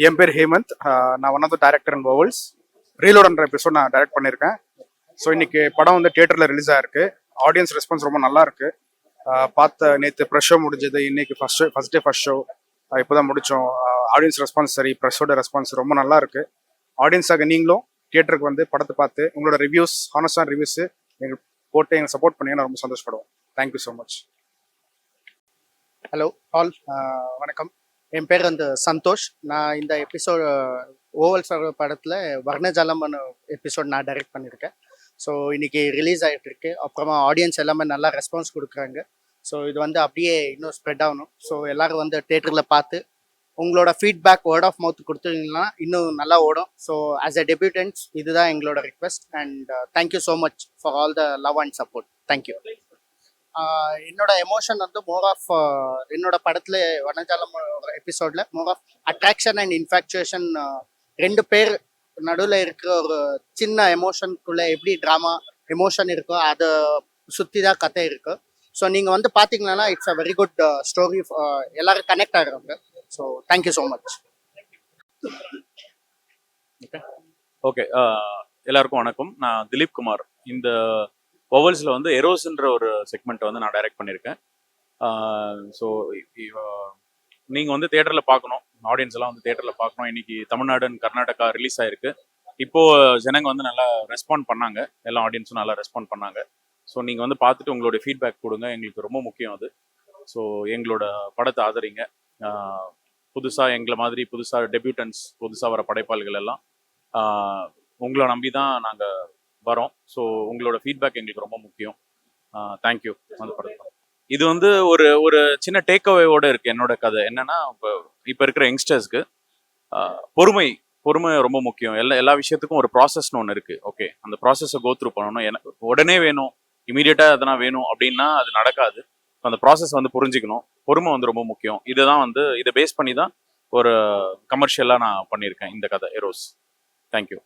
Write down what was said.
என் பேர் ஹேமந்த். நான் one of the director and வவல்ஸ். ரீலோட்ன்ற எபிசோட் நான் டைரக்ட் பண்ணியிருக்கேன். ஸோ இன்னைக்கு படம் வந்து தியேட்டரில் ரிலீஸ் ஆயிருக்கு. ஆடியன்ஸ் ரெஸ்பான்ஸ் ரொம்ப நல்லா இருக்கு. பார்த்த நேற்று ப்ரெஷ் ஷோ முடிஞ்சது, இன்னைக்கு ஃபர்ஸ்ட் ஷோ இப்போ தான் முடித்தோம். ஆடியன்ஸ் ரெஸ்பான்ஸ் சரி, ப்ரெஸ்ஸோட ரெஸ்பான்ஸ் ரொம்ப நல்லா இருக்கு. ஆடியன்ஸாக நீங்களும் தியேட்டருக்கு வந்து படத்தை பார்த்து உங்களோட ரிவ்யூஸ், ஹானஸ்டான ரிவ்யூஸ் எங்களுக்கு போட்டு எங்களை சப்போர்ட் பண்ணீங்கன்னா ரொம்ப சந்தோஷப்படுவோம். Thank you so much. Hello all, வணக்கம். என் பேர் வந்து சந்தோஷ். நான் இந்த எபிசோட் ஓவல் சார் படத்தில் வர்ணஜாலம் எபிசோட் நான் டைரக்ட் பண்ணியிருக்கேன். ஸோ இன்னைக்கு ரிலீஸ் ஆகிட்டு இருக்கு. அப்புறமா ஆடியன்ஸ் எல்லாமே நல்லா ரெஸ்பான்ஸ் கொடுக்குறாங்க. ஸோ இது வந்து அப்படியே இன்னும் ஸ்ப்ரெட் ஆகணும். ஸோ எல்லோரும் வந்து தேட்டரில் பார்த்து உங்களோட ஃபீட்பேக் வேர்ட் ஆஃப் மவுத் கொடுத்தீங்கன்னா இன்னும் நல்லா ஓடும். ஸோ ஆஸ் அ டெபியூட்டன்ஸ் இதுதான் எங்களோட request. And thank you so much for all the love and support. Thank you. என்னோட எமோஷன் வந்து மோர் ஆஃப் என்னோட படத்துல வனஜாலம் எபிசோட்ல more of attraction and infatuation, ரெண்டு பேர் நடுவில் இருக்கிற ஒரு சின்ன எமோஷனுக்குள்ள எப்படி ட்ராமா எமோஷன் இருக்கோ அதை சுற்றி தான் கதை இருக்கு. ஸோ நீங்கள் வந்து பார்த்தீங்கன்னா it's a very good story. எல்லாரும் கனெக்ட் ஆகுறாங்க. So thank you so much. Okay, எல்லாருக்கும் வணக்கம். நான் திலீப் குமார். இந்த வவல்ஸில் வந்து எரோஸ்ன்ற ஒரு செக்மெண்ட் வந்து நான் டைரக்ட் பண்ணியிருக்கேன். ஸோ நீங்கள் வந்து தேட்டரில் பார்க்கணும், ஆடியன்ஸ் எல்லாம் வந்து தேட்டரில் பார்க்கணும். இன்னைக்கு தமிழ்நாடு அண்ட் கர்நாடகா ரிலீஸ் ஆயிருக்கு. இப்போது ஜனங்க வந்து நல்லா ரெஸ்பாண்ட் பண்ணாங்க, எல்லா ஆடியன்ஸும் நல்லா ரெஸ்பாண்ட் பண்ணாங்க. ஸோ நீங்கள் வந்து பார்த்துட்டு உங்களுடைய ஃபீட்பேக் கொடுங்க, எங்களுக்கு ரொம்ப முக்கியம் அது. ஸோ எங்களோட படத்தை ஆதரிங்க. புதுசாக எங்களை மாதிரி புதுசாக டெபியூட்டன்ஸ், புதுசாக வர படைப்பாளிகள் எல்லாம் உங்களை நம்பி தான் நாங்கள் வரோம். ஸோ உங்களோட ஃபீட்பேக் எங்களுக்கு ரொம்ப முக்கியம். தேங்க்யூ. அந்த படத்தை இது வந்து ஒரு ஒரு சின்ன டேக் அவேவோட இருக்குது என்னோட கதை. என்னன்னா, இப்போ இருக்கிற யங்ஸ்டர்ஸ்க்கு பொறுமை ரொம்ப முக்கியம். எல்லா விஷயத்துக்கும் ஒரு ப்ராசஸ்னு ஒன்று இருக்குது. ஓகே, அந்த ப்ராசஸை கோத்ரூ பண்ணணும். எனக்கு உடனே வேணும், இமீடியட்டாக எதனா வேணும் அப்படின்னா அது நடக்காது. அந்த ப்ராசஸ் வந்து புரிஞ்சுக்கணும். பொறுமை வந்து ரொம்ப முக்கியம். இதை பேஸ் பண்ணி தான் ஒரு கமர்ஷியலாக நான் பண்ணியிருக்கேன் இந்த கதை எரோஸ். தேங்க்யூ.